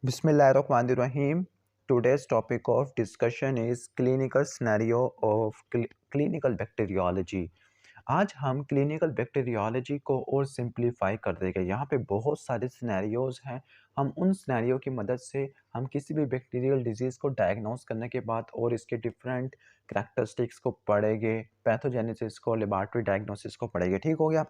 Bismillahirrahmanirrahim. Today's topic of discussion is clinical scenario of clinical bacteriology. आज हम clinical bacteriology को और simplify कर देंगे। यहाँ पे बहुत सारे सिनेरियोज हैं। हम उन सिनेरियो की मदद से हम किसी भी बैक्टीरियल डिजीज़ को डायग्नोस करने के बाद और इसके डिफरेंट करैक्टरिस्टिक्स को पढ़ेंगे, पैथोजेनेसिस को, लेबॉरेटरी डायग्नोसिस को पढ़ेंगे। ठीक हो गया?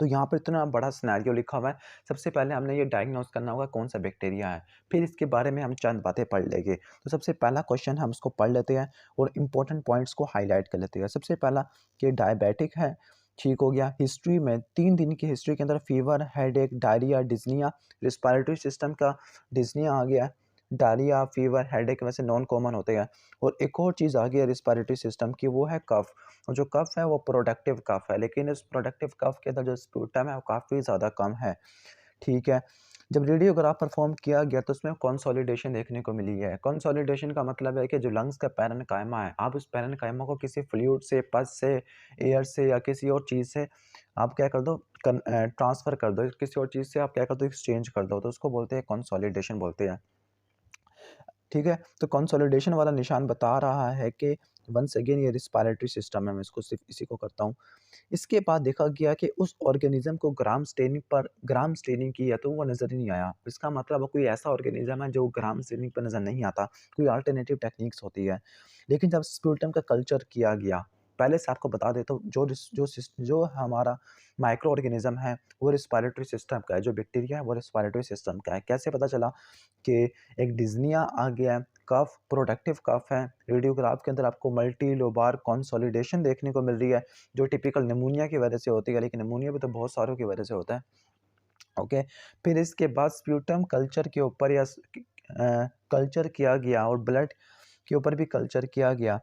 तो यहाँ पर इतना बड़ा सिनेरियो लिखा हुआ है। सबसे पहले हमने ये डायग्नोस करना होगा कौन सा बैक्टीरिया है, फिर इसके बारे में हम चंद बातें पढ़ लेंगे। तो सबसे पहला क्वेश्चन हम इसको पढ़ लेते हैं और इम्पोर्टेंट पॉइंट्स को हाईलाइट कर लेते हैं। सबसे पहला कि डायबिटिक है, ठीक हो गया। हिस्ट्री में 3 दिन की हिस्ट्री के अंदर fever, headache, diarrhoea, डिज्निया, respiratory system का डिज्निया आ गया। डायरिया, फीवर, हेडेक वैसे नॉन कॉमन होते हैं। और एक और चीज़ आ गई है रिस्पायरेटरी सिस्टम की, वो है कफ। और जो कफ है वो प्रोडक्टिव कफ है, लेकिन इस प्रोडक्टिव कफ के अंदर जो स्पूटम है वो काफ़ी ज़्यादा कम है। ठीक है। जब रेडियोग्राफ परफॉर्म किया गया तो उसमें कंसोलिडेशन देखने को मिली है। कंसोलिडेशन का मतलब है कि जो लंग्स का पैरेन्काइमा है, आप उस पैरेन्काइमा को किसी फ्लूइड से, पस से, एयर से या किसी और चीज़ से आप क्या कर दो, ट्रांसफ़र कर दो, किसी और चीज़ से आप क्या कर दो, एक्सचेंज कर दो, तो उसको बोलते हैं कंसोलिडेशन बोलते हैं। ठीक है। तो कंसोलिडेशन वाला निशान बता रहा है कि वंस अगेन ये रिस्पायरेटरी सिस्टम है। मैं इसको सिर्फ इसी को करता हूँ। इसके बाद देखा गया कि उस ऑर्गेनिज्म को ग्राम स्टेनिंग की है तो वो नज़र ही नहीं आया। इसका मतलब कोई ऐसा ऑर्गेनिज्म है जो ग्राम स्टेनिंग पर नज़र नहीं आता, कोई अल्टरनेटिव टेक्निक्स होती है। लेकिन जब स्पूटम का कल्चर किया गया, पहले से आपको बता देता हूँ, जो हमारा माइक्रो ऑर्गेनिज्म है वो रिस्पायरेटरी सिस्टम का है, जो बैक्टीरिया है वो रिस्पायरेटरी सिस्टम का है। कैसे पता चला कि एक डिज़्निया आ गया है, कफ प्रोडक्टिव कफ है। रेडियोग्राफ के अंदर आपको मल्टी लोबार कंसोलिडेशन देखने को मिल रही है, जो टिपिकल निमोनिया की वजह से होती है, लेकिन निमोनिया भी तो बहुत सारों की वजह से होता है। ओके। फिर इसके बाद स्प्यूटम कल्चर के ऊपर या कल्चर किया गया और ब्लड के ऊपर भी कल्चर किया गया,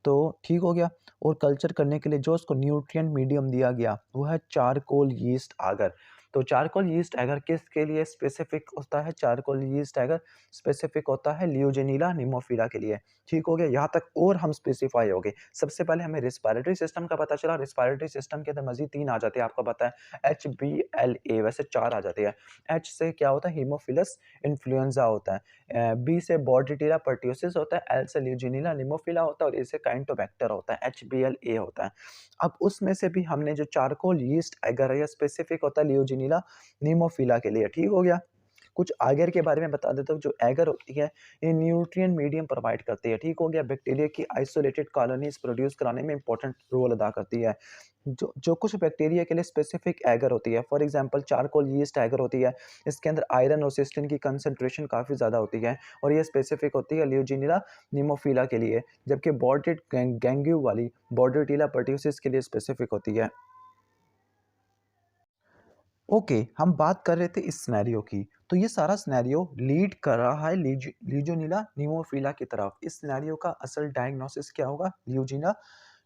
तो ठीक हो गया। और कल्चर करने के लिए जो उसको न्यूट्रिएंट मीडियम दिया गया वो है चारकोल यीस्ट आगर। तो चारकोल यीस्ट आगर किसके लिए स्पेसिफिक होता है? चारकोल यीस्ट आगर स्पेसिफिक होता है लियोजेनिला निमोफिला के लिए। ठीक हो गया। यहाँ तक और हम स्पेसिफाई हो गए। सबसे पहले हमें रिस्पायरेटरी सिस्टम का पता चला। रिस्पायरेटरी सिस्टम के अंदर मजीद 3 आ जाते हैं, आपको पता है HBLA, वैसे 4 आ जाते हैं। H से क्या होता है? हीमोफिलस इन्फ्लुएंजा होता है। B से बॉर्डिटेरा पर्ट्यूसिस होता है। L से ल्यूजिनिला निमोफिला होता है और A से काइंटोबैक्टर होता है, HBLA होता है। अब उसमें से भी हमने जो चारकोल यीस्ट एगर है, ये स्पेसिफिक होता है ल्यूजिनिला निमोफिला के लिए। ठीक हो गया। कुछ एगर के बारे में बता देता हूँ। जो एगर होती है ये न्यूट्रिएंट मीडियम प्रोवाइड करती है। ठीक हो गया। बैक्टीरिया की आइसोलेटेड कॉलोनीज प्रोड्यूस कराने में इंपॉर्टेंट रोल अदा करती है। जो जो कुछ बैक्टीरिया के लिए स्पेसिफिक एगर होती है, for example charcoal yeast agar होती है, इसके अंदर आयरन और सिस्टीन की कंसंट्रेशन काफ़ी ज़्यादा होती है और ये स्पेसिफिक होती है ल्यूजिनिला निमोफिला के लिए, जबकि बॉर्डेड गैंग्यू वाली बॉर्डेटिला पर्ट्यूसिस के लिए स्पेसिफिक होती है। ओके, हम बात कर रहे थे इस सिनेरियो की। तो ये सारा सिनेरियो लीड कर रहा है लीजियोनिला निमोफिला की तरफ। इस सिनेरियो का असल डायग्नोसिस क्या होगा? ल्यूजिना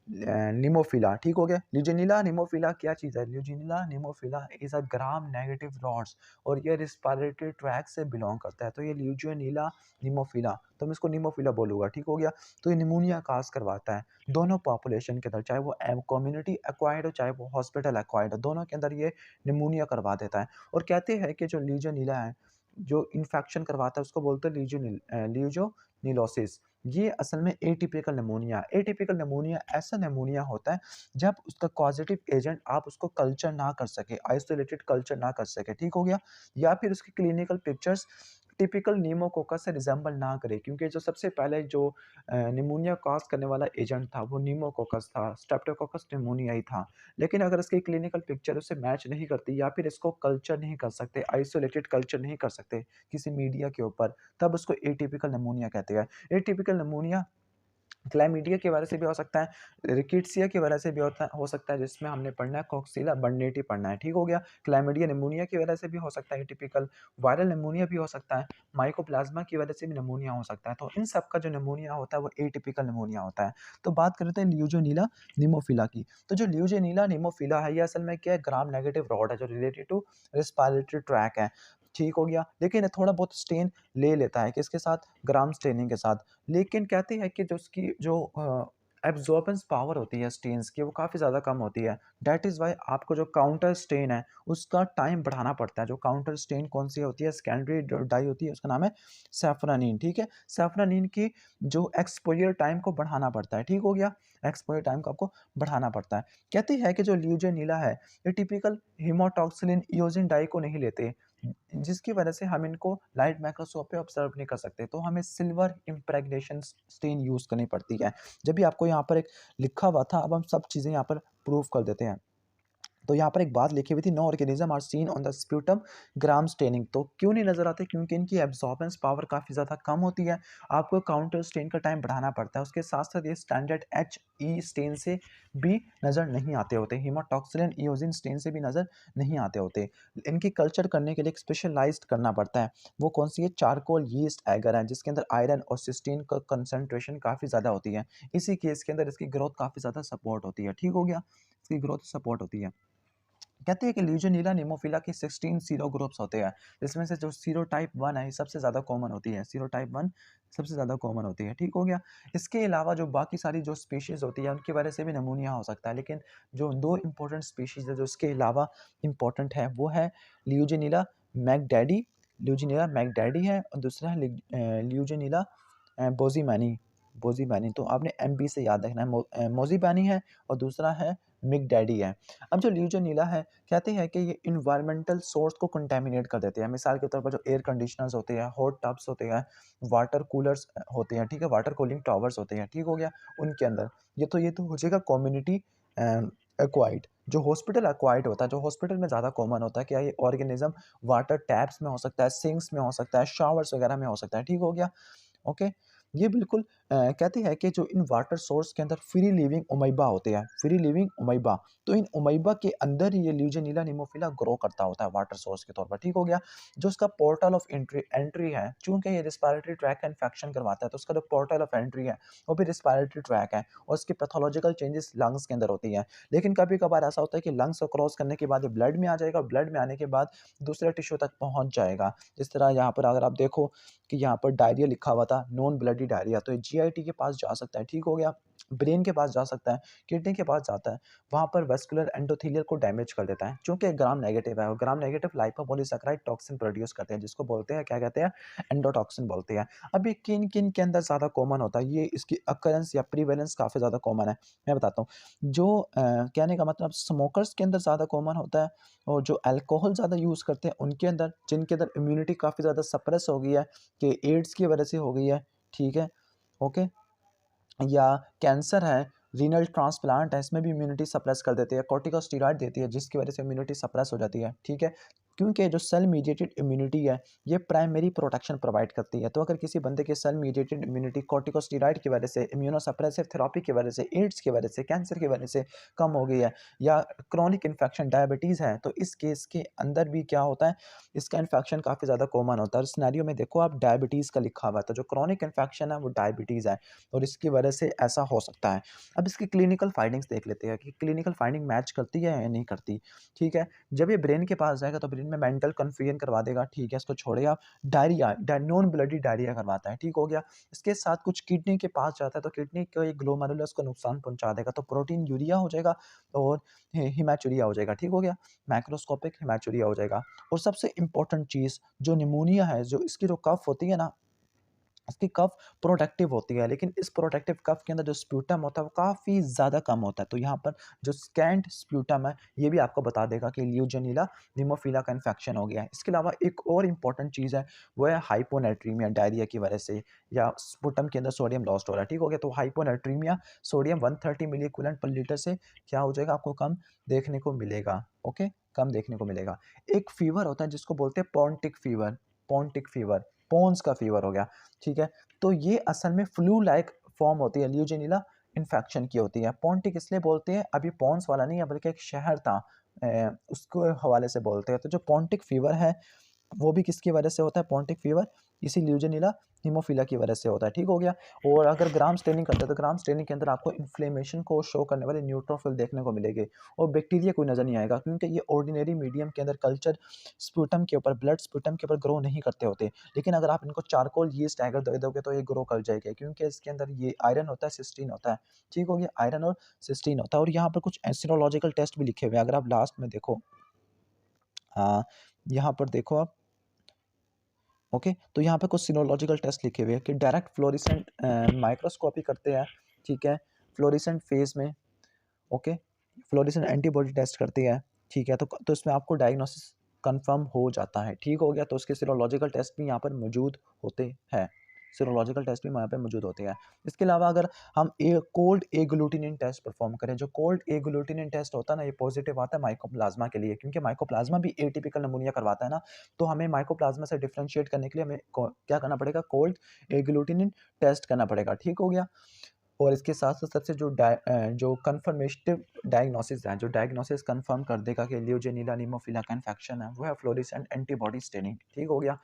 निमोफिला। ठीक हो गया। ल्यूजिनिला निमोफिला क्या चीज़ है? Legionella pneumophila is a gram negative rods और ये रिस्पायरेटरी ट्रैक से बिलोंग करता है। तो ये ल्यूजिनिला निमोफिला, तो मैं इसको निमोफिला बोलूँगा। ठीक हो गया। तो ये निमोनिया काज़ करवाता है दोनों पॉपुलेशन के अंदर, चाहे वो कम्युनिटी एक्वायर्ड हो, चाहे वो हॉस्पिटल एक्वायर्ड हो, दोनों के अंदर ये निमोनिया करवा देता है। और कहते हैं कि जो लीजियोनिला है, जो इन्फेक्शन करवाता है उसको बोलते हैं लीजियोनीलोसिस। ये असल में एटिपिकल निमोनिया। एटिपिकल निमोनिया ऐसा निमोनिया होता है जब उसका कॉजेटिव एजेंट आप उसको कल्चर ना कर सके, आइसोलेटेड कल्चर ना कर सके। ठीक हो गया। या फिर उसकी क्लिनिकल पिक्चर्स टिपिकल न्यूमोकोकस से रिजेंबल ना करे, क्योंकि जो सबसे पहले जो निमोनिया कॉज करने वाला एजेंट था वो न्यूमोकोकस था, स्ट्रेप्टोकोकस निमोनिया ही था। लेकिन अगर इसकी क्लिनिकल पिक्चर उससे मैच नहीं करती या फिर इसको कल्चर नहीं कर सकते, आइसोलेटेड कल्चर नहीं कर सकते किसी मीडिया के ऊपर, तब उसको एटिपिकल निमोनिया कहते हैं। एटिपिकल निमोनिया क्लैमिडिया की वजह से भी हो सकता है, रिकेट्सिया की वजह से भी हो सकता है, जिसमें हमने पढ़ना है कोक्सीला बर्नेटी पढ़ना है। ठीक हो गया। क्लैमिडिया निमोनिया की वजह से भी हो सकता है एटिपिकल, वायरल निमोनिया भी हो सकता है, माइकोप्लाज्मा की वजह से भी निमोनिया हो सकता है। तो इन सब का जो निमोनिया होता है वो एटिपिकल निमोनिया होता है। तो बात करते हैं ल्यूजियोनिला निमोफिला की। तो जो ल्यूजियोनिला निमोफिला है ये असल में क्या है? ग्राम नेगेटिव रॉड है जो रिलेटेड टू रिस्पायरेटरी ट्रैक है। ठीक हो गया। लेकिन ये थोड़ा बहुत स्टेन ले लेता है, किसके साथ? ग्राम स्टेनिंग के साथ। लेकिन कहते हैं कि जो उसकी जो एब्जॉर्बेंस पावर होती है स्टेन्स की वो काफ़ी ज़्यादा कम होती है। दैट इज़ वाई आपको जो काउंटर स्टेन है उसका टाइम बढ़ाना पड़ता है। जो काउंटर स्टेन कौन सी होती है, सेकेंडरी डाई होती है, उसका नाम है सैफरानीन, ठीक है। सैफरानीन की जो एक्सपोजर टाइम को बढ़ाना पड़ता है, ठीक हो गया। एक्सपोजर टाइम को आपको बढ़ाना पड़ता है। कहते हैं कि जो ल्यूजेनीला है ये टिपिकल हीमोटॉक्सिलिन इओजिन डाई को नहीं लेते, जिसकी वजह से हम इनको लाइट माइक्रोस्कोप पे ऑब्जर्व नहीं कर सकते, तो हमें सिल्वर इम्प्रेग्नेशन स्टेन यूज़ करनी पड़ती है। जब भी आपको यहाँ पर एक लिखा हुआ था, अब हम सब चीज़ें यहाँ पर प्रूव कर देते हैं। तो यहाँ पर एक बात लिखी हुई थी, no organism are seen on the sputum gram staining. तो क्यों नहीं नजर आते? क्योंकि इनकी एब्जॉर्बेंस पावर काफ़ी ज़्यादा कम होती है। आपको काउंटर स्टेन का टाइम बढ़ाना पड़ता है। उसके साथ साथ ये स्टैंडर्ड एच ई स्टेन से भी नज़र नहीं आते होते, हीमोटॉक्सिलिन इओजिन स्टेन से भी नज़र नहीं आते होते। इनकी कल्चर करने के लिए एक स्पेशलाइज्ड करना पड़ता है। वो कौन सी है? चारकोल यीस्ट एगर है, जिसके अंदर आयरन और सिस्टीन का कंसंट्रेशन काफ़ी ज़्यादा होती है। इसी केस के अंदर इसकी ग्रोथ काफ़ी ज़्यादा सपोर्ट होती है, ठीक हो गया। इसकी ग्रोथ सपोर्ट होती है। कहते हैं कि ल्यूजियोनीला निमोफिला की 16 सीरो ग्रुप्स होते हैं, जिसमें से जो सीरोटाइप 1 है ये सबसे ज़्यादा कॉमन होती है। सीरोटाइप 1 सबसे ज़्यादा कॉमन होती है, ठीक हो गया। इसके अलावा जो बाकी सारी जो स्पीशीज़ होती है उनकी वजह से भी निमोनिया हो सकता है, लेकिन जो 2 इंपॉर्टेंट स्पीशीज़ है जो इसके अलावा इंपॉर्टेंट है वो है ल्यूजियोनीला मैकडैडी। ल्यूजियोनीला मैकडैडी है और दूसरा है ल्यूजियोनीला बोजीमैनी। बोजीमैनी तो आपने एमबी से याद रखना है। मोजीमैनी है और दूसरा है मिकडैडी है। अब जो ल्यूजियोनीला है, कहते हैं कि ये इन्वायरमेंटल सोर्स को कंटेमिनेट कर देते हैं। मिसाल के तौर पर जो एयर कंडीशनर्स होते हैं, हॉट टब्स होते हैं, वाटर कूलर्स होते हैं, ठीक है, वाटर कूलिंग टॉवर्स होते हैं, ठीक हो गया, उनके अंदर। ये तो हो जाएगा कम्युनिटी एक्वायर्ड। जो हॉस्पिटल एक्वायर्ड होता है, जो हॉस्पिटल में ज़्यादा कॉमन होता है कि ये ऑर्गेनिज्म वाटर टैप्स में हो सकता है, सिंक्स में हो सकता है, शावर्स वगैरह में हो सकता है, ठीक हो गया। ओके, ये बिल्कुल कहते हैं कि जो इन वाटर सोर्स के अंदर फ्री लिविंग अमीबा होते हैं, फ्री लिविंग अमीबा, तो इन अमीबा के अंदर ही ये ल्यूजियोनीला निमोफिला ग्रो करता होता है वाटर सोर्स के तौर पर, ठीक हो गया। जो उसका पोर्टल ऑफ एंट्री एंट्री है, चूंकि ये रिस्पायरेटरी ट्रैक का इन्फेक्शन करवाता है, तो उसका जो पोर्टल ऑफ एंट्री है वो भी रिस्पायरेटरी ट्रैक है और उसकी पैथोलॉजिकल चेंजेस लंग्स के अंदर होती हैं। लेकिन कभी कभार ऐसा होता है कि लंग्स को क्रॉस करने के बाद ये ब्लड में आ जाएगा और ब्लड में आने के बाद दूसरे टिश्यू तक पहुंच जाएगा। जिस तरह यहाँ पर अगर आप देखो कि यहाँ पर डायरिया लिखा हुआ था, नॉन ब्लडी डायरिया, तो ये जीआईटी के पास जा सकता है, ठीक हो गया। ब्रेन के पास जा सकता है, किडनी के पास जाता है, वहाँ पर वेस्कुलर एंडोथेलियल को डैमेज कर देता है, क्योंकि ग्राम नेगेटिव है और ग्राम नेगेटिव लाइपोपॉलीसैकेराइड टॉक्सिन प्रोड्यूस करते हैं, जिसको बोलते हैं, क्या कहते हैं, एंडोटॉक्सिन बोलते हैं। अब ये किन किन के अंदर ज़्यादा कॉमन होता है, ये इसकी अकरेंस या प्रीवेलेंस काफ़ी ज़्यादा कॉमन है, मैं बताता हूँ। जो कहने का मतलब स्मोकर्स के अंदर ज़्यादा कॉमन होता है और जो अल्कोहल ज़्यादा यूज़ करते हैं उनके अंदर, जिनके अंदर इम्यूनिटी काफ़ी ज़्यादा सप्रेस हो गई है कि एड्स की वजह से हो गई है, ठीक है, ओके, या कैंसर है, रीनल ट्रांसप्लांट है, इसमें भी इम्यूनिटी सप्रेस कर देती है, कॉर्टिकोस्टेरॉइड देती है, जिसकी वजह से इम्यूनिटी सप्रेस हो जाती है, ठीक है। क्योंकि जो सेल मीडिएटेड इम्यूनिटी है ये प्राइमरी प्रोटेक्शन प्रोवाइड करती है। तो अगर किसी बंदे की सेल मीडिएटेड इम्यूनिटी कॉर्टिकोस्टेरॉइड की वजह से, इम्यूनोसप्रेसिव थेरेपी की वजह से, एड्स की वजह से, कैंसर की वजह से कम हो गई है, या क्रोनिक इन्फेक्शन डायबिटीज़ है, तो इस केस के अंदर भी क्या होता है, इसका इन्फेक्शन काफ़ी ज़्यादा कॉमन होता है। और सिनेरियो में देखो आप, डायबिटीज़ का लिखा हुआ है, तो जो क्रोनिक इन्फेक्शन है वो डायबिटीज़ है और इसकी वजह से ऐसा हो सकता है। अब इसकी क्लिनिकल फाइंडिंग्स देख लेते हैं कि क्लिनिकल फाइंडिंग मैच करती है या नहीं करती, ठीक है। जब ये ब्रेन के पास जाएगा तो ब्रेन में मेंटल कन्फ्यूजन करवा देगा, ठीक है, इसको छोड़िए आप। डायरिया, नॉन ब्लडी डायरिया करवाता है, ठीक हो गया। इसके साथ कुछ किडनी के पास जाता है तो किडनी के ग्लोमेरुलस को नुकसान पहुंचा देगा, तो प्रोटीन यूरिया हो जाएगा और हिमैचुरिया हो जाएगा, ठीक हो गया, मैक्रोस्कोपिक हिमैचुरिया हो जाएगा। और सबसे इंपॉर्टेंट चीज़, जो निमोनिया है, जो इसकी जो कफ होती है ना, इसकी कफ प्रोटेक्टिव होती है, लेकिन इस प्रोटेक्टिव कफ के अंदर जो स्प्यूटम होता है वो काफ़ी ज़्यादा कम होता है। तो यहाँ पर जो स्कैंट स्प्यूटम है ये भी आपको बता देगा कि ल्यूजियोनीला निमोफिला का इन्फेक्शन हो गया है। इसके अलावा एक और इम्पॉर्टेंट चीज़ है, वो है हाइपोनेट्रीमिया, डायरिया की वजह से या स्पुटम के अंदर सोडियम लॉस्ट हो रहा है, ठीक हो गया। तो हाइपोनेट्रीमिया, सोडियम 130 मिली इक्विवेलेंट पर लीटर से क्या हो जाएगा, आपको कम देखने को मिलेगा, ओके, कम देखने को मिलेगा। एक फीवर होता है जिसको बोलते हैं Pontiac fever, Pontiac fever, pons का फीवर हो गया, ठीक है। तो ये असल में फ्लू लाइक फॉर्म होती है, ल्यूजियोनीला इन्फेक्शन की होती है। पॉन्टिक इसलिए बोलते हैं, अभी पॉन्स वाला नहीं है बल्कि एक शहर था, उसको हवाले से बोलते हैं। तो जो पॉन्टिक फीवर है वो भी किसकी वजह से होता है, पॉन्टिक फीवर, इसी ल्यूजेनिला हीमोफीलिया की वजह से होता है, ठीक हो गया। और अगर ग्राम स्टेनिंग करते हैं तो ग्राम स्टेनिंग के अंदर आपको इन्फ्लेमेशन को शो करने वाले न्यूट्रोफिल देखने को मिलेंगे और बैक्टीरिया कोई नजर नहीं आएगा, क्योंकि ये ऑर्डिनरी मीडियम के अंदर कल्चर स्पूटम के ऊपर, ब्लड स्पूटम के ऊपर ग्रो नहीं करते होते। लेकिन अगर आप इनको चारकोल यीस्ट अगर दे दोगे तो ये ग्रो कर जाएगा, क्योंकि इसके अंदर ये आयरन होता है, सिस्टीन होता है, ठीक हो गया, आयरन और सिस्टीन होता है। और यहाँ पर कुछ एस्ट्रोलॉजिकल टेस्ट भी लिखे हुए हैं, अगर आप लास्ट में देखो, हाँ, यहाँ पर देखो आप, ओके, तो यहाँ पे कुछ सीरोलॉजिकल टेस्ट लिखे हुए हैं कि डायरेक्ट फ्लोरेसेंट माइक्रोस्कोपी करते हैं, ठीक है, फ्लोरेसेंट फेज में, ओके, फ्लोरेसेंट एंटीबॉडी टेस्ट करती है, ठीक है, तो इसमें आपको डायग्नोसिस कंफर्म हो जाता है, ठीक हो गया। तो उसके सीरोलॉजिकल टेस्ट भी यहाँ पर मौजूद होते हैं, सीरोलॉजिकल टेस्ट भी यहाँ पे मौजूद होते हैं। इसके अलावा अगर हम कोल्ड एग्लूटिनिन टेस्ट परफॉर्म करें, जो कोल्ड एग्लूटिनिन टेस्ट होता है ना, ये पॉजिटिव आता है माइकोप्लाज्मा के लिए, क्योंकि माइकोप्लाज्मा भी एटिपिकल नमूनिया करवाता है ना, तो हमें माइकोप्लाज्मा से डिफ्रेंशिएट करने के लिए हमें क्या करना पड़ेगा, कोल्ड एग्लूटिनिन टेस्ट करना पड़ेगा, ठीक हो गया। और इसके साथ साथ सबसे जो कन्फर्मेटिव डायग्नोसिस है, जो डायग्नोसिस कंफर्म कर देगा कि ल्यूजेनिला नीमोफिला का इन्फेक्शन है, वो है फ्लोरेसेंट एंटीबॉडी स्टेनिंग, ठीक हो गया,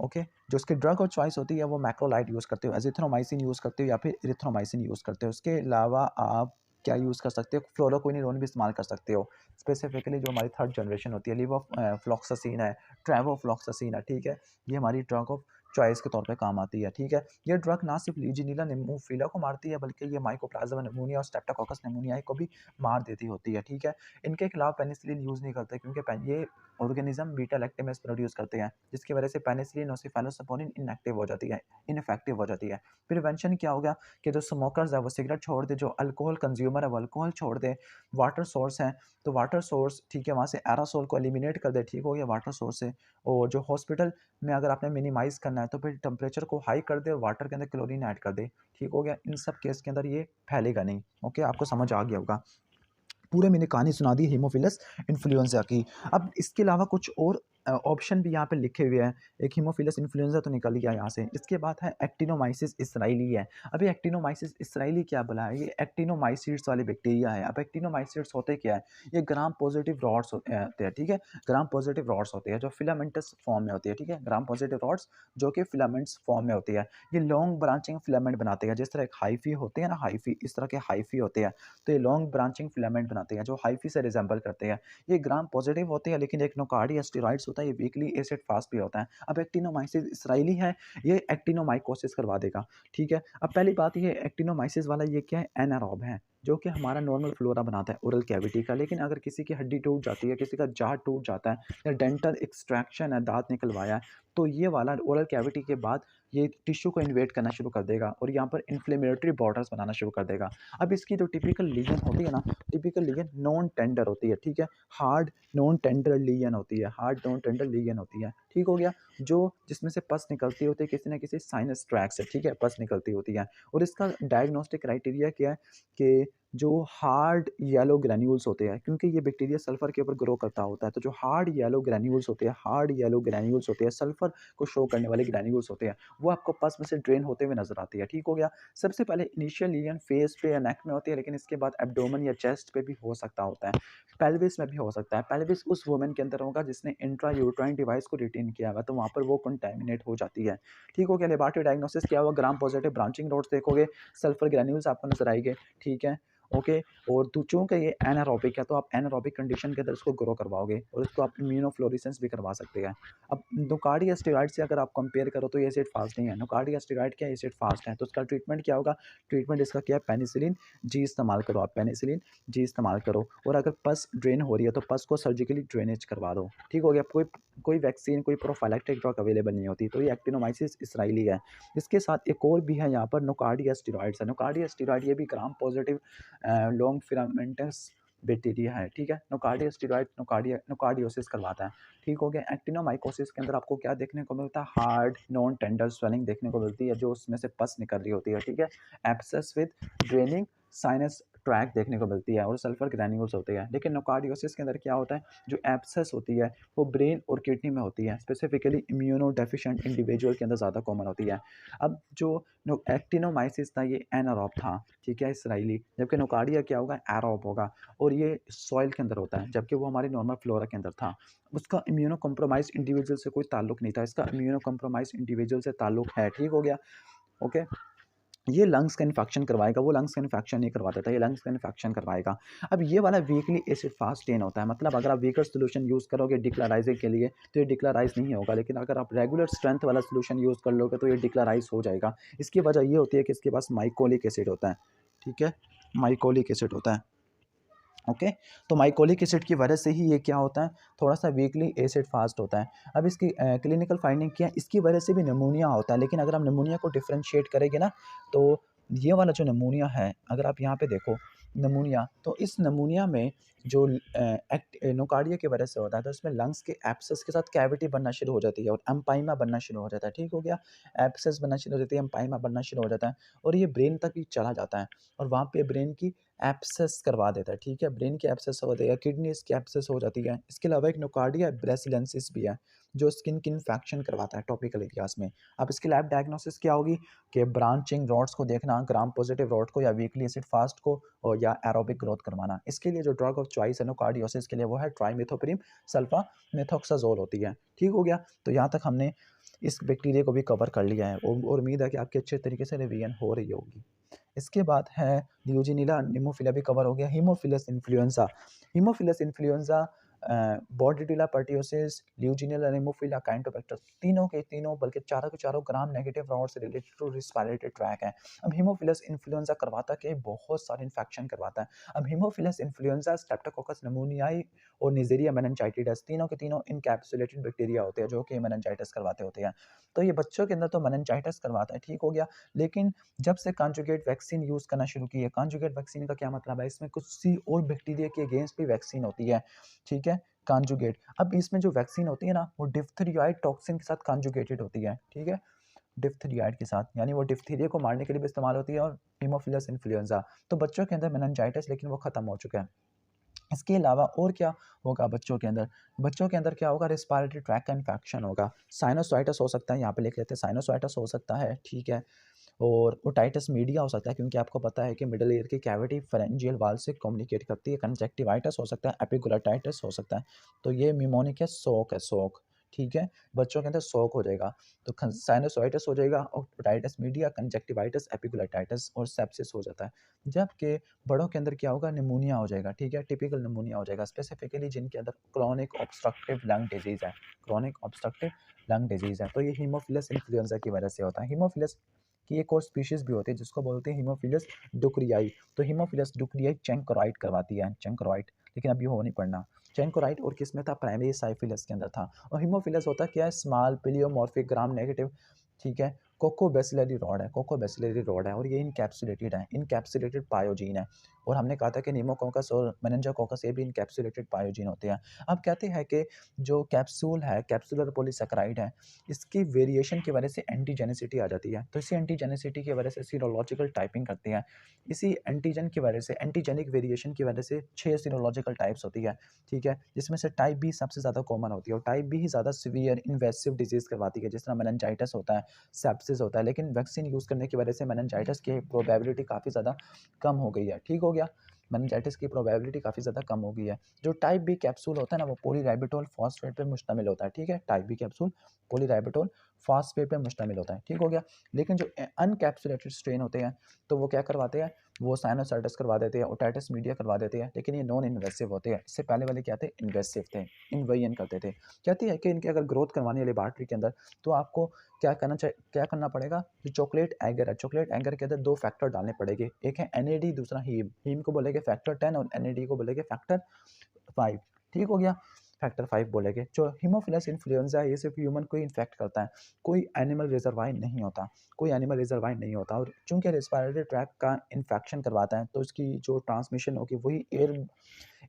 ओके। जो उसकी ड्रग और चॉइस होती है वो मैक्रोलाइड यूज़ करते हो, एजिथ्रोमाइसिन यूज़ करते हो या फिर इरिथ्रोमाइसिन यूज़ करते हो। उसके अलावा आप क्या यूज़ कर सकते हो, फ्लोरोक्विनिलोन भी इस्तेमाल कर सकते हो। स्पेसिफिकली जो हमारी थर्ड जनरेशन होती है, फ्लॉक्सासिन है, ट्रेवोफ्लॉक्सासिन है, ठीक है, ये हमारी ड्रग ऑफ चॉइस के तौर पे काम आती है, ठीक है। ये ड्रग ना सिर्फ लीजियनीला निमोफिला को मारती है, बल्कि ये माइकोप्लाज्मा निमोनिया और स्ट्रेप्टोकोकस निमोनिया को भी मार देती होती है, ठीक है। इनके खिलाफ पेनिसिलिन यूज़ नहीं करते, क्योंकि ये ऑर्गेनिज्म बीटा लैक्टेमेस प्रोड्यूस करते हैं, जिसकी वजह से पेनिसिलिन और सिफालोसपोनिन इनएक्टिव हो जाती है, इनफेक्टिव हो जाती है। प्रिवेंशन क्या होगा कि जो स्मोकर्स है वो सिगरेट छोड़ दे, जो अल्कोहल कंज्यूमर है वो अल्कोहल छोड़ दे, वाटर सोर्स है तो वाटर सोर्स, ठीक है, वहाँ से एरासोल को एलिमिनेट कर दे, ठीक हो गया, वाटर सोर्स से। और जो हॉस्पिटल में अगर आपने मिनिमाइज करना है तो फिर टेम्परेचर को हाई कर दे और वाटर के अंदर क्लोरीन ऐड कर दे, ठीक हो गया। इन सब केस के अंदर ये फैलेगा नहीं, ओके, आपको समझ आ गया होगा। पूरे मैंने कहानी सुना दी हीमोफिलस इन्फ्लुएंजा की। अब इसके अलावा कुछ और ऑप्शन भी यहाँ पे लिखे हुए हैं। एक हीमोफिलस इन्फ्लुएंजा तो निकल गया यहाँ से। इसके बाद है एक्टिनोमाइसिस इसराइली है। अभी एक्टिनोमाइसिस इसराइली क्या बोला है? ये एक्टिनोमाइसीट्स वाली बैक्टीरिया है। अब एक्टिनोमाइसीट्स होते क्या है? ये ग्राम पॉजिटिव रॉड्स होते हैं, ठीक है? ग्राम पॉजिटिव रॉड्स होते हैं जो फिलामेंटस फॉर्म में होती है, ठीक है? ग्राम पॉजिटिव रॉड्स जो कि फिलामेंट्स फॉर्म में होती है। ये लॉन्ग ब्रांचिंग फिलामेंट बनाते हैं, जिस तरह एक हाइफी होते हैं ना, हाइफी, इस तरह के हाइफी होते हैं। तो ये लॉन्ग ब्रांचिंग फिलामेंट बनाते हैं जो हाइफी से रिजेंबल करते हैं। ये ग्राम पॉजिटिव होते हैं, लेकिन एक नोकार्डिया स्टेरॉइड्स होता है, ये वीकली एसिड फास्ट भी होता है। अब एक्टिनोमाइसिस इसराइली है, ये एक्टिनोमाइकोसिस करवा देगा, ठीक है। अब पहली बात ये एक्टिनोमाइसिस वाला ये क्या है, एनारोब है, जो कि हमारा नॉर्मल फ्लोरा बनाता है ओरल कैविटी का। लेकिन अगर किसी की हड्डी टूट जाती है, किसी का जाट टूट जाता है या डेंटल एक्सट्रैक्शन है, दांत निकलवाया है, तो ये वाला ओरल कैविटी के बाद ये टिश्यू को इन्वेट करना शुरू कर देगा और यहाँ पर इन्फ्लेमेटरी बॉर्डर्स बनाना शुरू कर देगा। अब इसकी जो टिपिकल लीजन होती है ना, टिपिकल लीजन नॉन टेंडर होती है, ठीक है, हार्ड नॉन टेंडर लीजन होती है, हार्ड नॉन टेंडर लीजन होती है, ठीक हो गया, जो जिसमें से पस निकलती होती है किसी ना किसी साइनस ट्रैक से, ठीक है, पस निकलती होती है। और इसका डायग्नोस्टिक क्राइटेरिया क्या है कि जो हार्ड येलो ग्रैन्यूल्स होते हैं, क्योंकि ये बैक्टीरिया सल्फर के ऊपर ग्रो करता होता है, तो जो हार्ड येलो ग्रैन्यूल्स होते हैं, हार्ड येलो ग्रैन्यूल्स होते हैं, सल्फर को शो करने वाले ग्रैन्यूल्स होते हैं, वो आपको पस में से ड्रेन होते हुए नजर आती है, ठीक हो गया। सबसे पहले इनिशियल लीजन फेस पे या नेक में होती है, लेकिन इसके बाद एब्डोमेन या चेस्ट पे भी हो सकता होता है, पेल्विस में भी हो सकता है। पेल्विस उस वुमेन के अंदर होगा जिसने इंट्रा यूट्राइन डिवाइस को रिटेन किया हुआ, तो वहाँ पर वो कंटेमिनेट हो जाती है, ठीक हो गया। लेबोरेटरी डायग्नोसिस क्या हुआ, ग्राम पॉजिटिव ब्रांचिंग रोड्स देखोगे, सल्फर ग्रैन्यूल्स आपको नजर आएंगे, ठीक है, ओके। और चूंकि ये एनारोबिक है तो आप एनारोबिक कंडीशन के अंदर इसको ग्रो करवाओगे और इसको आप इम्यूनोफ्लोरेसेंस भी करवा सकते हैं। अब नोकार्डिया स्टेरॉइड से अगर आप कंपेयर करो तो ये एसिड फास्ट नहीं है, नोकार्डिया स्टेरॉइड क्या है, एसिड फास्ट है, तो उसका ट्रीटमेंट क्या होगा, ट्रीटमेंट इसका क्या है, पेनिसिलिन जी इस्तेमाल करो, आप पेनिसिलिन जी इस्तेमाल करो। और अगर पस ड्रेन हो रही है तो पस को सर्जिकली ड्रेनेज करवा दो, ठीक हो गया। कोई कोई वैक्सीन, कोई प्रोफाइलैक्टिक ड्रग अवेलेबल नहीं होती, तो ये एक्टिनोमाइसिस इसराइली है। इसके साथ एक और भी है यहाँ पर, नोकार्डिया स्टेरॉइड्स है। नोकार्डिया स्टेरॉइड ये भी gram positive long filamentous bacteria है, ठीक है। नोकार्डिया स्टेरॉइड नोकार्डियोसिस करवाता है, ठीक हो गया। एक्टिनोमाइकोसिस के अंदर आपको क्या देखने को मिलता है, हार्ड नॉन टेंडर स्वेलिंग देखने को मिलती है, जो उसमें से पस निकल रही होती है, ठीक है। Abscess with draining sinus track देखने को मिलती है और सल्फर ग्रैन्यूल्स होते हैं। लेकिन नोकार्डियोसिस के अंदर क्या होता है, जो एब्सेस होती है वो ब्रेन और किडनी में होती है, स्पेसिफिकली इम्यूनो डेफिशिएंट इंडिविजुअल के अंदर ज़्यादा कॉमन होती है। अब जो एक्टिनोमाइसिस था ये एनारोब था, ठीक है, इसराइली, जबकि नोकार्डिया क्या होगा, एरोब होगा और ये सॉइल के अंदर होता है, जबकि वो हमारी नॉर्मल फ्लोरा के अंदर था। उसका इम्यूनो कॉम्प्रोमाइज इंडिविजुअल से कोई ताल्लुक नहीं था, इसका इम्यूनो कॉम्प्रोमाइज इंडिविजुअल से ताल्लुक है। ठीक हो गया, ओके। ये लंग्स का इन्फेक्शन करवाएगा, वो लंग्स का इन्फेक्शन नहीं करवा देता, ये लंग्स का इन्फेक्शन करवाएगा। अब ये वाला वीकली एसिड फास्ट चेन होता है, मतलब अगर आप वीकर सॉल्यूशन यूज़ करोगे डिक्लोराइजिंग के लिए तो ये डिक्लोराइज नहीं होगा, लेकिन अगर आप रेगुलर स्ट्रेंथ वाला सॉल्यूशन यूज़ कर लोगे तो ये डिक्लोराइज हो जाएगा। इसकी वजह ये होती है कि इसके पास माइकोलिक एसिड होता है, ठीक है, माइकोलिक एसिड होता है, ओके। तो माइकोलिक एसिड की वजह से ही ये क्या होता है, थोड़ा सा वीकली एसिड फास्ट होता है। अब इसकी क्लिनिकल फाइंडिंग क्या है, इसकी वजह से भी निमोनिया होता है, लेकिन अगर हम निमोनिया को डिफ्रेंशिएट करेंगे ना, तो ये वाला जो निमोनिया है, अगर आप यहाँ पे देखो निमोनिया, तो इस निमोनिया में जो नोकार्डिया की वजह से होता है, तो इसमें लंग्स के एब्सेस के साथ कैविटी बनना शुरू हो जाती है और एम्पाइमा बनना शुरू हो जाता है। ठीक हो गया, एब्सेस बनना शुरू हो जाती है, एम्पाइमा बनना शुरू हो जाता है और ये ब्रेन तक भी चला जाता है और वहाँ पे ब्रेन की एब्सेस करवा देता है, ठीक है, ब्रेन की एब्सेस हो जाती है, किडनीज़ की एब्सेस हो जाती है। इसके अलावा एक नोकार्डिया ब्रेसिलेंसिस भी है, जो स्किन की इन्फेक्शन करवाता है टॉपिकल एरियाज़ में। अब इसकी लैब डायग्नोसिस क्या होगी कि ब्रांचिंग रॉड्स को देखना, ग्राम पॉजिटिव रॉड को या वीकली एसिड फास्ट को और या एरोबिक ग्रोथ करवाना। इसके लिए जो ड्रग ऑफ चॉइस है नोकार्डियोसिस के लिए वो है ट्राइमेथोप्रिम सल्फा मेथोक्साजोल होती है। ठीक हो गया, तो यहाँ तक हमने इस बैक्टीरिया को भी कवर कर लिया है और उम्मीद है कि आपकी अच्छे तरीके से रिवीजन हो रही होगी। इसके बाद है ल्यूजिनिला निमोफिला भी कवर हो गया। हीमोफिलस इन्फ्लुएंजा, हीमोफिलस इन्फ्लुएंजा, बॉर्डिडुला पर्टियोसिस, ल्यूजिनिला निमोफिला, काइंटोबैक्टर, तीनों के तीनों बल्कि चारों के चारों ग्राम नेगेटिव रॉड से रिलेटेड टू रिस्पिरेटरी ट्रैक है। अब हीमोफिलस इन्फ्लुएंजा करवाता क्या है, बहुत सारे इन्फेक्शन करवाता है। अब हीमोफिलस इन्फ्लुएंजा, स्ट्रेप्टोकोकस निमोनियाई और निजेरिया मेनिनजाइटिस, तीनों के तीनों इनकैप्सुलेटेड बैक्टीरिया होते हैं जो कि मेनिनजाइटिस करवाते होते हैं। तो ये बच्चों के अंदर तो मेनिनजाइटिस करवाता है, ठीक हो गया, लेकिन जब से कॉन्जुगेट वैक्सीन यूज़ करना शुरू की है, कॉन्जुगेट वैक्सीन का क्या मतलब है, इसमें कुछ सी और बैक्टीरिया के अगेंस्ट भी वैक्सीन होती है, ठीक है, कॉन्जुगेट। अब इसमें जो वैक्सीन होती है ना, वो डिप्थेरियाइड टॉक्सिन के साथ कॉन्जुगेटेड होती है, ठीक है, डिप्थेरियाइड के साथ, यानी वो डिप्थीरिया को मारने के लिए भी इस्तेमाल होती है और हीमोफिलस इन्फ्लुएंजा। तो बच्चों के अंदर मेनिनजाइटिस लेकिन वो खत्म हो चुका है। इसके अलावा और क्या होगा बच्चों के अंदर? बच्चों के अंदर क्या होगा, रेस्पिरेटरी ट्रैक का इन्फेक्शन होगा, साइनोसाइटिस हो सकता है, यहाँ पे लिख लेते हैं साइनोसाइटिस हो सकता है, ठीक है, और ओटाइटिस मीडिया हो सकता है, क्योंकि आपको पता है कि मिडल ईयर की कैविटी फेरेंजियल वाल से कम्युनिकेट करती है। कंजक्टिवाइटिस हो सकता है, एपिग्लोटाइटिस हो सकता है। तो ये निमोनिक है, शौक है, शौक, ठीक है, बच्चों के अंदर शौक हो जाएगा। तो साइनोसाइटिस हो जाएगा, ओटाइटिस मीडिया, कंजक्टिवाइटिस, एपिग्लोटाइटिस और सेप्सिस हो जाता है। जबकि बड़ों के अंदर क्या होगा, निमोनिया हो जाएगा, ठीक है, टिपिकल निमोनिया हो जाएगा, स्पेसिफिकली जिनके अंदर क्रॉनिक ऑब्स्ट्रक्टिव लंग डिजीज़ है, क्रॉनिक ऑब्स्ट्रक्टिव लंग डिजीज़ है। तो ये हीमोफिलस इन्फ्लुएंजा की वजह से होता है। हीमोफिलस की एक और स्पीशीज़ भी होती है जिसको बोलते हैं हीमोफिलस डुक्रियाई। तो हीमोफिलस डुक्रियाई चेंकोराइट करवाती है, चेंकोराइट, लेकिन अब ये हो नहीं पढ़ना। चेंकोराइट और किस में था, प्राइमरी साइफिलिस के अंदर था। और हीमोफिलस होता क्या है, स्मॉल पिलियोमॉर्फिक ग्राम नेगेटिव, ठीक है, कोकोबैसिलरी रॉड है, कोकोबैसिलरी रॉड है और ये इनकैप्सुलेटेड है, इनकैप्सुलेटेड पायोजीन है। और हमने कहा था कि निमोकोकस और मेनिंजाकोकस ये भी इनकैप्सुलेटेड पायोजीन होते हैं। अब कहते हैं कि जो कैप्सूल है, कैप्सुलर पॉलीसैकेराइड है, इसकी वेरिएशन की वजह से एंटीजेनिसिटी आ जाती है। तो इसी एंटीजेनिसिटी की वजह से सीरोलॉजिकल टाइपिंग करते हैं। इसी एंटीजन की वजह से, एंटीजेनिक वेरिएशन की वजह से 6 सीरोलॉजिकल टाइप्स होती है, ठीक है, जिसमें से टाइप बी सबसे ज़्यादा कॉमन होती है और टाइप बी ही ज़्यादा सीवियर इन्वेसिव डिजीज़ करवाती है, जिस तरह मेनिंजाइटिस होता है, सेप्सिस होता है। लेकिन वैक्सीन यूज़ करने की वजह से मेनिंजाइटिस की प्रोबेबिलिटी काफ़ी ज़्यादा कम हो गई है, ठीक हो गया, मेनिंजाइटिस की प्रोबेबिलिटी काफ़ी ज़्यादा कम हो गई है। जो टाइप बी कैप्सूल होता है ना, वो पॉलीराइबोटोल फॉस्फेट पे मुश्तमिल होता है, ठीक है, टाइप बी कैप्सूल पॉलीराइबोटोल फॉस्फेट पे मुश्तमिल होता है, ठीक हो गया। लेकिन जो अनकैप्सुलेटेड स्ट्रेन होते हैं, तो वो क्या करवाते हैं, वो साइनोसाइटिस करवा देते हैं, ओटाइटिस मीडिया करवा देते हैं, लेकिन ये नॉन इन्वेसिव होते हैं। इससे पहले वाले क्या थे, इन्वेसिव थे, इन्वेयन करते थे। कहती है कि इनकी अगर ग्रोथ करवानी है लेबॉरेटरी के अंदर, तो आपको क्या करना पड़ेगा, जो चॉकलेट एगर है, चॉकलेट एगर के अंदर 2 फैक्टर डालने पड़ेंगे, एक है एनएडी, दूसरा हीम। हीम को बोलेंगे फैक्टर 10 और एनएडी को बोलेंगे फैक्टर 5, ठीक हो गया, फैक्टर 5 बोलेंगे। जो हीमोफिलस इन्फ्लुएंजा है, ये सिर्फ ह्यूमन को ही इन्फेक्ट करता है, कोई एनिमल रिजर्वायर नहीं होता, कोई एनिमल रिजर्वायर नहीं होता। और चूंकि रेस्पिरेटरी ट्रैक का इन्फेक्शन करवाता है, तो इसकी जो ट्रांसमिशन होगी वही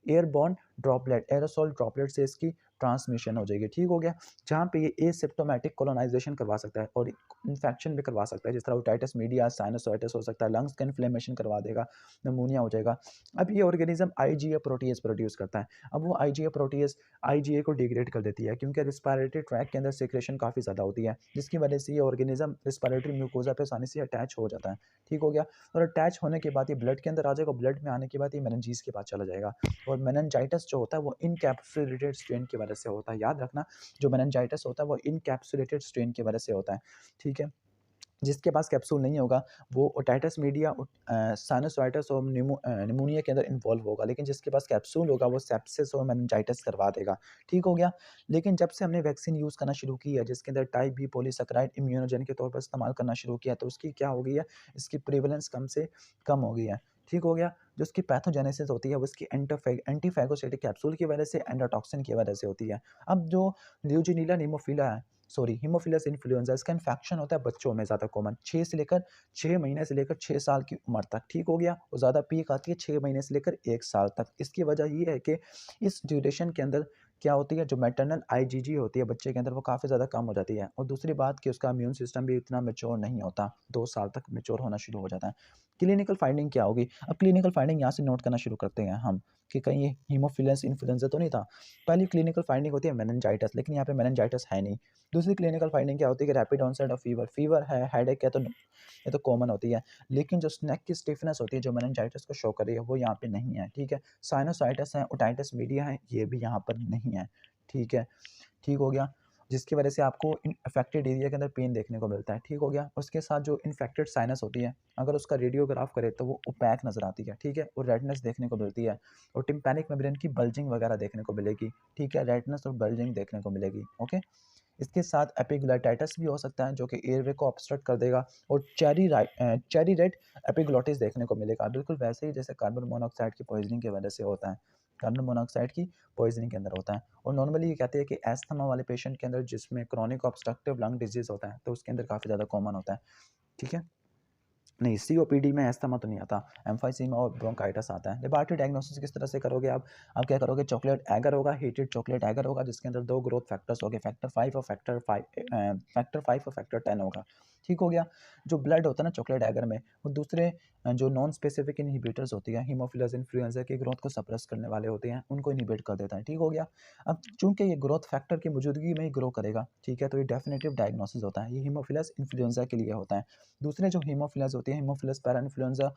एयरबॉर्न ड्रॉपलेट, एरोसोल ड्रॉपलेट से इसकी ट्रांसमिशन हो जाएगी, ठीक हो गया। जहाँ पे ये एसिम्प्टोमेटिक कोलोनाइजेशन करवा सकता है और इन्फेक्शन भी करवा सकता है, जिस तरह ओटाइटिस मीडिया, साइनोसाइटिस हो सकता है, लंग्स का इन्फ्लेमेशन करवा देगा, निमोनिया हो जाएगा। अब ये ऑर्गेनिज्म आईजीए प्रोटीएज प्रोड्यूस करता है। अब वो आईजीए प्रोटीएज आईजीए को डिग्रेड कर देती है, क्योंकि रिस्पायरेटरी ट्रैक के अंदर सिक्रेशन काफ़ी ज़्यादा होती है, जिसकी वजह से ये ऑर्गेनिज्म रिस्पायरेटरी म्यूकोजा पे आसानी से अटैच हो जाता है, ठीक हो गया। और अटैच होने के बाद ये ब्लड के अंदर आ जाएगा, ब्लड में आने के बाद ये मेनिंजीज के पास चला जाएगा। और मेनिंजाइटिस जो होता है वो इनकैप्सुलेटेड स्ट्रेन की वजह से होता है, याद रखना, जो मेनिंजाइटिस होता है वो इनकैप्सुलेटेड स्ट्रेन की वजह से होता है, ठीक है। जिसके पास कैप्सूल नहीं होगा वो ओटाइटिस मीडिया, साइनोसाइटिस और निमोनिया के अंदर इन्वॉल्व होगा, लेकिन जिसके पास कैप्सूल होगा वो सेप्सिस और मेनिंजाइटिस करवा देगा, ठीक हो गया। लेकिन जब से हमने वैक्सीन यूज़ करना शुरू की है, जिसके अंदर टाइप बी पॉलीसैकेराइड इम्यूनोजेन के तौर पर इस्तेमाल करना शुरू किया, तो उसकी क्या हो गई है, इसकी प्रिवेलेंस कम से कम हो गई है, ठीक हो गया। जो उसकी पैथोजेनेसिस होती है वो इसकी एंटीफैगोसाइटिक कैप्सूल की वजह से, एंडोटॉक्सिन की वजह से होती है। अब जो ल्यूजिनिला नीमोफिला है, सॉरी हीमोफिलस इन्फ्लुएंजा, इसका इन्फेक्शन होता है बच्चों में ज़्यादा कॉमन, 6 महीने से लेकर 6 साल की उम्र तक, ठीक हो गया। और ज़्यादा पीक आती है 6 महीने से लेकर 1 साल तक। इसकी वजह ये है कि इस ड्यूरेशन के अंदर क्या होती है, जो मैटरनल आईजीजी होती है बच्चे के अंदर वो काफ़ी ज़्यादा कम हो जाती है। और दूसरी बात कि उसका इम्यून सिस्टम भी इतना मैच्योर नहीं होता, 2 साल तक मैच्योर होना शुरू हो जाता है। क्लिनिकल फाइंडिंग क्या होगी? अब क्लिनिकल फाइंडिंग यहाँ से नोट करना शुरू करते हैं हम, कि कहीं ये हीमोफिलस इन्फ्लुएंजा तो नहीं था। पहली क्लिनिकल फाइंडिंग होती है मेनिंजाइटिस, लेकिन यहाँ पे मेनिंजाइटिस है नहीं। दूसरी क्लिनिकल फाइंडिंग क्या होती है कि rapid onset of fever, fever है, हेडेक है, तो ये तो कॉमन होती है। लेकिन जो नेक की स्टिफनेस होती है जो मेनिंजाइटिस को शो कर रही है वो यहाँ पे नहीं है, ठीक है। साइनोसाइटिस है, ओटाइटिस मीडिया है, ये भी यहाँ पर नहीं है, ठीक है, ठीक हो गया। जिसकी वजह से आपको इन अफेक्टेड एरिया के अंदर पेन देखने को मिलता है, ठीक हो गया। उसके साथ जो इन्फेक्टेड साइनस होती है, अगर उसका रेडियोग्राफ करें तो वो ओपैक नज़र आती है, ठीक है, और रेडनेस देखने को मिलती है, और टिम्पैनिक मेम्ब्रेन की बल्जिंग वगैरह देखने को मिलेगी, ठीक है, रेडनेस और बल्जिंग देखने को मिलेगी, ओके। इसके साथ एपिग्लोटाइटिस भी हो सकता है, जो कि एयरवे को ऑब्स्ट्रक्ट कर देगा, और चेरी रेड एपिग्लोटिस देखने को मिलेगा, बिल्कुल वैसे ही जैसे कार्बन मोनोऑक्साइड की पॉइजनिंग की वजह से होता है, कार्बन मोनोऑक्साइड की पॉइजनिंग के अंदर होता है। और नॉर्मली ये कहते हैं कि एस्थमा वाले पेशेंट के अंदर, जिसमें क्रॉनिक ऑब्स्ट्रक्टिव लंग डिजीज़ होता है, तो उसके अंदर काफ़ी ज़्यादा कॉमन होता है, ठीक है। नहीं, सीओपीडी में अस्थमा तो नहीं आता, एम्फाइसीमा और ब्रोंकाइटिस आता है। लेबोरेटरी डायग्नोसिस किस तरह से करोगे आप? आप क्या करोगे, चॉकलेट एगर होगा, हीटेड चॉकलेट एगर होगा, जिसके अंदर 2 ग्रोथ फैक्टर्स होंगे, फैक्टर 5 और फैक्टर 10 होगा, ठीक हो गया। जो ब्लड होता है ना चॉकलेट एगर में, वो दूसरे जो नॉन स्पेसिफिक इन्हिबिटर्स होती है, हीमोफिलस इन्फ्लुएंजा की ग्रोथ को सप्रेस करने वाले होते हैं, उनको इनहिबिट कर देता है, ठीक हो गया। अब चूँकि ये ग्रोथ फैक्टर की मौजूदगी में ही ग्रो करेगा, ठीक है, तो ये डेफिनिटिव डायग्नोसिस होता है, ये हीमोफिलस इन्फ्लुएंजा के लिए होता है। दूसरे जो हीमोफिलस होती है, हीमोफिलस पैराइन्फ्लुएंजा,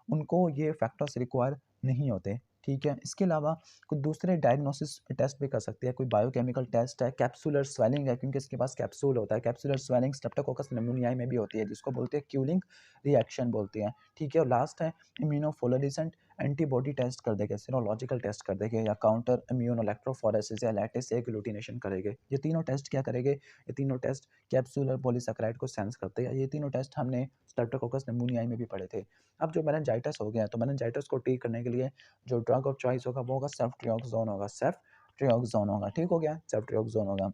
उनको ये फैक्टर्स रिक्वायर नहीं होते, ठीक है। इसके अलावा कुछ दूसरे डायग्नोसिस टेस्ट भी कर सकते हैं, कोई बायोकेमिकल टेस्ट है, कैप्सुलर स्वेलिंग है, क्योंकि इसके पास कैप्सूल होता है, कैप्सुलर स्वेलिंग स्ट्रेप्टोकोकस निमोनियाई में भी होती है, जिसको बोलते हैं क्यूलिंग रिएक्शन बोलते हैं, ठीक है। और लास्ट है इम्यूनोफ्लोरेसेंट एंटीबॉडी टेस्ट कर देंगे, सीरोलॉजिकल टेस्ट कर देंगे, या काउंटर इम्यून इलेक्ट्रोफोरेसिस या लैटिस एग्लूटिनेशन करेंगे। ये तीनों टेस्ट क्या करेंगे, ये तीनों टेस्ट कैप्सुलर पॉलीसैकेराइड को सेंस करते हैं। ये तीनों टेस्ट हमने स्ट्रेप्टोकोकस निमोनियाई में भी पढ़े थे। अब जो मेनिंजाइटिस हो गया, तो मेनिंजाइटिस को ट्रीट करने के लिए जो ड्रग ऑफ चॉइस होगा वो होगा सेफ्ट्रियाक्सोन होगा, सेफ्ट्रियाक्सोन होगा, ठीक हो गया, सेफ्ट्रियाक्सोन होगा।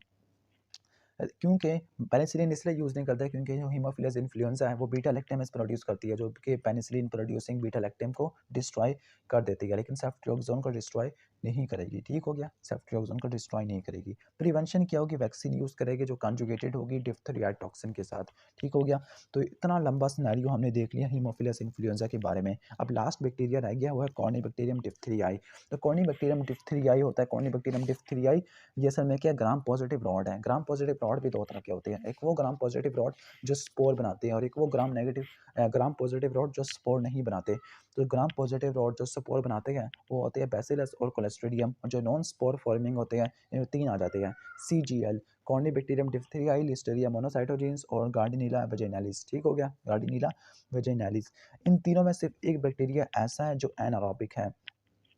क्योंकि पेनिसिलिन इसलिए यूज़ नहीं करते, क्योंकि जो हीमोफिलस इन्फ्लुएंजा है वो बीटा लैक्टमेस प्रोड्यूस करती है, जो कि पेनिसिलिन प्रोड्यूसिंग बीटा लैक्टम को डिस्ट्रॉय कर देती है, लेकिन सेफ्ट्रियाक्सोन को डिस्ट्रॉय नहीं करेगी, ठीक हो गया, सेफ्ट्रियाक्सोन को डिस्ट्रॉय नहीं करेगी। प्रिवेंशन क्या होगी, वैक्सीन यूज़ करेगी जो कंजुगेटेड होगी डिप्थेरिया टॉक्सिन के साथ, ठीक हो गया। तो इतना लंबा सिनेरियो हमने देख लिया हीमोफिलस इन्फ्लुएंजा के बारे में। अब लास्ट बैक्टीरिया रह गया, वो है कॉर्निबैक्टीरियम डिप्थेरियाई। तो कॉर्निबैक्टीरियम डिप्थेरियाई होता है, कॉर्निबैक्टीरियम डिप्थेरियाई ये असल में क्या, ग्राम पॉजिटिव रॉड है। ग्राम पॉजिटिव रॉड भी 2 तरह के होते हैं, एक वो ग्राम पॉजिटिव रॉड जो स्पोर बनाते हैं, और एक वो ग्राम पॉजिटिव रॉड जो स्पोर नहीं बनाते। तो ग्राम पॉजिटिव रॉड जो स्पोर बनाते हैं वो होते हैं बैसिलस और क्लोस्ट्रिडियम, और जो नॉन स्पोर फॉर्मिंग होते हैं इनमें 3 आ जाते हैं, सीजीएल, कॉर्निबैक्टीरियम डिप्थेरियाई, लिस्टेरिया मोनोसाइटोजेंस और गार्डिनिला वेजिनालिस, ठीक हो गया, गार्डिनिला वेजिनालिस। इन तीनों में सिर्फ एक बैक्टीरिया ऐसा है जो एनारोबिक है,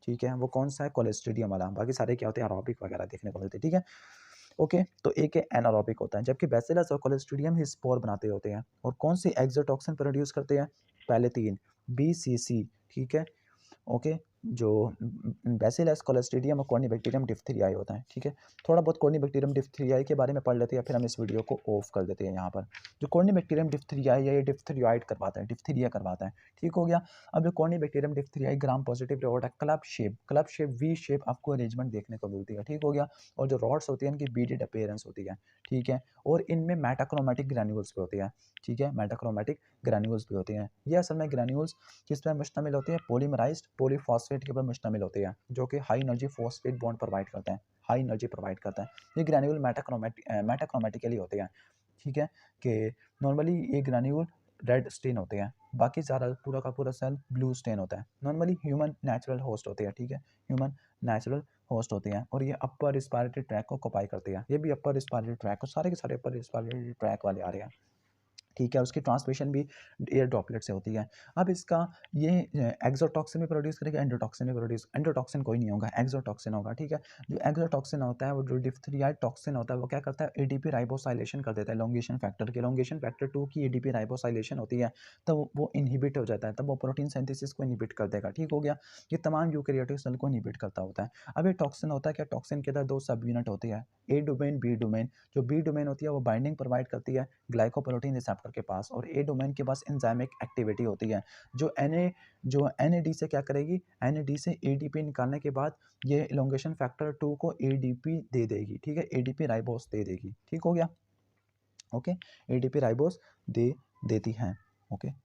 ठीक है, वो कौन सा है, क्लोस्ट्रिडियम वाला, बाकी सारे क्या होते हैं, एरोबिक वगैरह देखने को मिलते हैं, ठीक है। ओके, तो एक है एनारोबिक होता है, जबकि बैसिलस और क्लोस्ट्रिडियम ही स्पोर बनाते होते हैं। और कौन सी एक्सोटॉक्सिन प्रोड्यूस करते हैं, पहले 3 बीसीसी, ठीक है, ओके। जो बैसिलस क्लोस्ट्रीडियम और कॉर्निबैक्टीरियम डिप्थीरियाई होता है, ठीक है। थोड़ा बहुत कॉर्निबैक्टीरियम डिप्थीरियाई के बारे में पढ़ लेते हैं, फिर हम इस वीडियो को ऑफ कर देते हैं यहाँ पर। जो कॉर्निबैक्टीरियम डिप्थीरियाई है, ये डिप्थीरियाइड करवाता है, डिप्थीरिया करवाता है, ठीक हो गया। अब जो कॉर्निबैक्टीरियम डिप्थीरियाई ग्राम पॉजिटिव रॉड है, क्लब शेप वी शेप आपको अरेंजमेंट देखने को मिलती है, ठीक हो गया। और जो रॉड्स होती है इनकी बीडेड अपीयरेंस होती है, ठीक है। और इनमें मेटाक्रोमेटिक ग्रैन्यूल्स भी होती है, ठीक है, मेटाक्रोमेटिक ग्रैन्यूल्स भी होती हैं। ये असल में ग्रैन्यूल्स किस पे मुश्तमिल होती है, पॉलीमराइज्ड पॉलीफॉस्फेट के ऊपर मुश्तमिल होती है, जो कि high energy phosphate bond provide करते हैं, हाई एनर्जी प्रोवाइड करता है। ये ग्रैन्यूल मेटाक्रोमेटिकली होते हैं, ठीक है। कि नॉर्मली ये ग्रैन्यूल रेड स्टेन होते हैं, बाकी सारा पूरा का पूरा सेल ब्लू स्टेन होता है। नॉर्मली ह्यूमन नेचुरल होस्ट होते हैं, ठीक है, ह्यूमन नेचुरल होस्ट होते हैं। और ये अपर रिस्पायरेटरी ट्रैक को ऑक्यूपाई करते हैं, ये भी अपर रिस्पायरेटरी ट्रैक को, सारे के सारे अपर रिस्पायरेटरी ट्रैक वाले आ रहे हैं, ठीक है। उसकी ट्रांसमिशन भी एयर ड्रॉपलेट से होती है। अब इसका ये एक्सोटॉक्सिन भी प्रोड्यूस करेगा, एंडोटॉक्सिन भी प्रोड्यूस, एंडोटॉक्सिन कोई नहीं होगा, एक्सोटॉक्सिन होगा, ठीक है। जो एक्सोटॉक्सिन होता है, वो जो डिप्थीरियाइड टॉक्सिन होता है, वो क्या करता है, एडीपी राइबोसाइलेशन कर देता है, एलोंगेशन फैक्टर के, एलोंगेशन फैक्टर 2 की एडीपी राइबोसाइलेशन होती है, तब वो इनहिबिट हो जाता है, तब वो प्रोटीन सिंथेसिस को इनहिबिट कर देगा, ठीक हो गया। ये तमाम यूकेरियोटिक सेल को इनहिबिट करता होता है। अब ये टॉक्सिन होता है क्या, टॉक्सिन के अंदर दो सब यूनिट होती है, ए डोमेन बी डोमेन। जो बी डोमेन होती है वो बाइंडिंग प्रोवाइड करती है ग्लाइकोप्रोटीन रिसेप्टर के पास, और ए डोमेन के पास एंजाइमिक एक्टिविटी होती है, जो एनएडी से क्या करेगी, एनएडी से एडीपी निकालने के बाद ये इलोंगेशन फैक्टर 2 को एडीपी दे देगी, ठीक है, एडीपी राइबोस दे देगी, ठीक हो गया, ओके। एडीपी राइबोस दे देती है, ओके।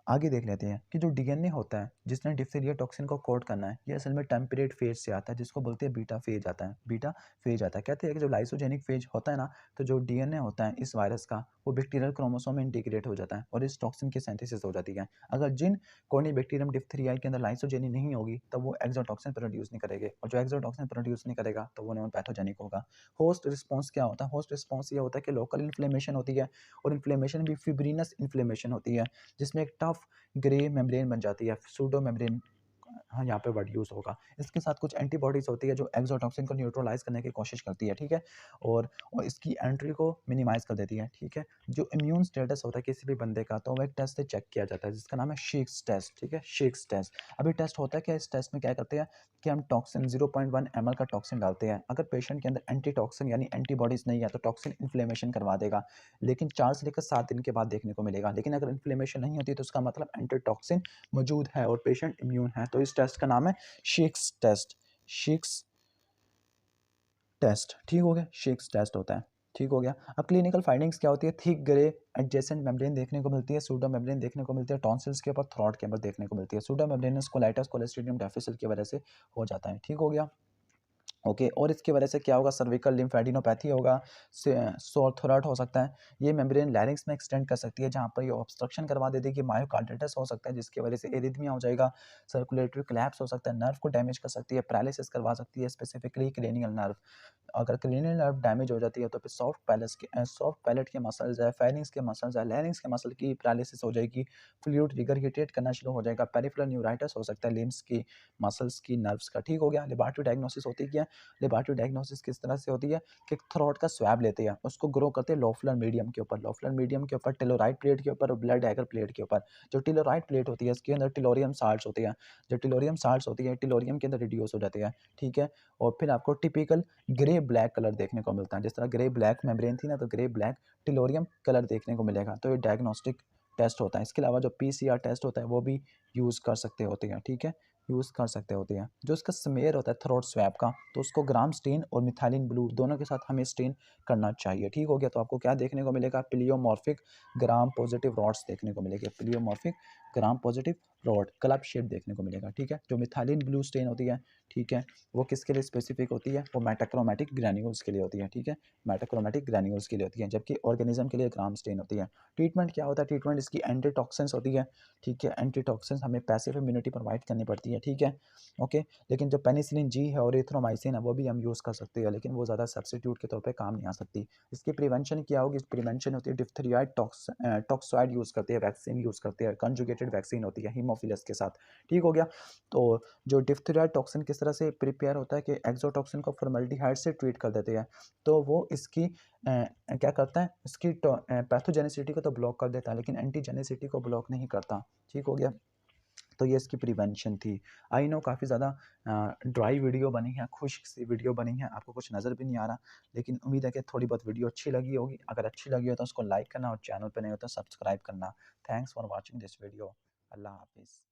आगे देख लेते हैं कि जो डीएनए होता है जिसने डिप्थीरिया टॉक्सिन को कोड करना है, ये असल में टेम्परेट फेज से आता है, जिसको बोलते हैं बीटा फेज आता है, बीटा फेज आता है। कहते हैं कि जो लाइसोजेनिक फेज होता है ना, तो जो डीएनए होता है इस वायरस का, वो बैक्टीरियल क्रोमोसोम में इंटीग्रेट हो जाता है और इस टॉक्सिन की सिंथेसिस हो जाती है। अगर जिन कॉर्निबैक्टीरियम डिप्थीरियाई के अंदर लाइसोजेनी नहीं होगी, तब वो एक्सोटॉक्सिन प्रोड्यूस नहीं करेंगे, और जो एक्सोटॉक्सिन प्रोड्यूस नहीं करेगा तो वो नॉन पैथोजेनिक होगा। होस्ट रिस्पॉन्स क्या होता है, होस्ट रिस्पॉन्स ये होता है कि लोकल इन्फ्लेमेशन होती है, और इन्फ्लेमेशन भी फिब्रिनस इन्फ्लेमेशन होती है, जिसमें एक टफ ग्रे मेम्ब्रेन बन जाती है, सूडो मेम्ब्रेन, हाँ, यहाँ पे वर्ड यूज़ होगा। इसके साथ कुछ एंटीबॉडीज़ होती है जो एक्सोटॉक्सिन को न्यूट्रलाइज़ करने की कोशिश करती है, ठीक है? और इसकी एंट्री को मिनिमाइज़ कर देती है, ठीक है? जो इम्यून स्टेटस होता है किसी भी बंदे का, तो वो एक टेस्ट से चेक किया जाता है जिसका नाम है शेक्स टेस्ट, ठीक है? शेक्स टेस्ट। अब ये टेस्ट होता है क्या, इस टेस्ट में क्या करते हैं कि हम टॉक्सिन 0.1 ml का टॉक्सिन डालते हैं। अगर पेशेंट के अंदर एंटी-टॉक्सिन यानी एंटीबॉडीज़ नहीं है, तो टॉक्सिन इन्फ्लेमेशन करवा देगा, लेकिन 4 से लेकर 7 दिन के बाद देखने को मिलेगा। लेकिन अगर इन्फ्लेमेशन नहीं होती, तो उसका मतलब एंटी-टॉक्सिन मौजूद है और पेशेंट इम्यून है। तो इस टेस्ट का नाम है शेक्स टेस्ट, शेक्स टेस्ट, ठीक हो गया, शेक्स टेस्ट होता है, ठीक हो गया। अब क्लिनिकल फाइंडिंग्स क्या होती है, थिक ग्रे एडजेसेंट मेम्ब्रेन देखने को मिलती है, सूडो मेम्ब्रेन देखने को मिलती है, टॉन्सिल्स के ऊपर, थ्रोट के ऊपर देखने को मिलती है। Pseudo membranes colitis clostridium difficile की वजह से हो जाता है, ठीक हो गया। ओके, और इसकी वजह से क्या होगा, सर्विकल लिम्फेडिनोपैथी होगा, सोर थ्रोट हो सकता है। ये मेम्ब्रेन लैरिंग्स में एक्सटेंड कर सकती है, जहाँ पर ये ऑब्स्ट्रक्शन करवा देती है कि मायोकार्डिटिस हो सकता है, जिसकी वजह से एरिथमिया हो जाएगा, सर्कुलेटरी कोलैप्स हो सकता है, नर्व को डैमेज कर सकती है, पैरालिसिस करवा सकती है, स्पेसिफिकली क्रेनियल नर्व। अगर क्रेनियल नर्व डैमेज हो जाती है, तो फिर सॉफ्ट पैलेट के मसल्स है, फेरिंग्स के मसल्स है, लैरिंग्स के मसल की पैरालिसिस हो जाएगी, फ्लूइड रिगरगिटेट करना शुरू हो जाएगा, पेरिफेरल न्यूराइटिस हो सकता है, लिम्स की, मसल्स की, नर्व्स का, ठीक हो गया। लेबोरेटरी डायग्नोसिस होती क्या है, लेबोरेटरी डायग्नोसिस किस तरह से होती है कि थ्रोट का स्वैब लेते हैं, उसको ग्रो करते हैं लोफ्लर मीडियम के ऊपर, लोफ्लर मीडियम के ऊपर, टेलोराइड प्लेट के ऊपर और ब्लड एगर प्लेट के ऊपर। जो टेलोराइड प्लेट होती है, इसके अंदर टेलोरियम साल्ट्स होती है, जो टेलोरियम साल्ट्स होती है, टेलोरियम के अंदर रिड्यूस हो जाती है, ठीक है। और फिर आपको टिपिकल ग्रे ब्लैक कलर देखने को मिलता है, जिस तरह ग्रे ब्लैक मेम्ब्रेन थी ना, तो ग्रे ब्लैक टेलोरियम कलर देखने को मिलेगा। तो ये डायग्नोस्टिक टेस्ट होता है। इसके अलावा जो पीसीआर टेस्ट होता है, वो भी यूज़ कर सकते होते हैं, ठीक है, यूज़ कर सकते होते हैं। जो इसका स्मेयर होता है थ्रोट स्वैब का, तो उसको ग्राम स्टेन और मिथाइलिन ब्लू दोनों के साथ हमें स्टेन करना चाहिए, ठीक हो गया। तो आपको क्या देखने को मिलेगा, प्लियोमॉर्फिक ग्राम पॉजिटिव रॉड्स देखने को मिलेगी, pleomorphic gram positive rod club shape देखने को मिलेगा, ठीक है। जो मिथाइलिन ब्लू स्टेन होती है, ठीक है, वो किसके लिए स्पेसिफिक होती है, वो मेटाक्रोमेटिक ग्रैन्यूल्स के लिए होती है, ठीक है, मेटाक्रोमेटिक ग्रैन्यूल्स के लिए होती है, जबकि ऑर्गेनिज्म के लिए ग्राम स्टेन होती है। ट्रीटमेंट क्या होता है, ट्रीटमेंट इसकी एंटीटॉक्सिन्स होती है, ठीक है, एंटीटॉक्सिन्स हमें पैसिव इम्यूनिटी प्रोवाइड करनी पड़ती है, ठीक है, ओके। लेकिन जो पेनिसिलिन जी है और एरिथ्रोमाइसिन है, वो भी हम यूज़ कर सकते हैं, लेकिन वो ज़्यादा सब्स्टिट्यूट के तौर पे काम नहीं आ सकती। इसकी प्रिवेंशन क्या होगी, प्रिवेंशन होती है डिप्थेरियाइड टॉक्सॉइड यूज़ करती है, वैक्सीन यूज़ करती है, कंजुगेटेड वैक्सीन होती है हीमोफिलस के साथ, ठीक हो गया। तो जो डिप्थेरियाइड टॉक्सिन किस तरह से प्रिपेयर होता है कि एक्सोटॉक्सिन को फॉर्मेल्डिहाइड से ट्रीट कर देते हैं, तो वो इसकी क्या करता है, इसकी पैथोजेनिसिटी को तो ब्लॉक कर देता है, लेकिन एंटीजेनिसिटी को ब्लॉक नहीं करता, ठीक हो गया। तो ये इसकी प्रिवेंशन थी। आई नो काफ़ी ज़्यादा ड्राई वीडियो बनी है, खुश्क सी वीडियो बनी है, आपको कुछ नज़र भी नहीं आ रहा, लेकिन उम्मीद है कि थोड़ी बहुत वीडियो अच्छी लगी होगी। अगर अच्छी लगी हो तो उसको लाइक करना और चैनल पे नए हो तो सब्सक्राइब करना। Thanks for watching this video. अल्लाह हाफ़िज़।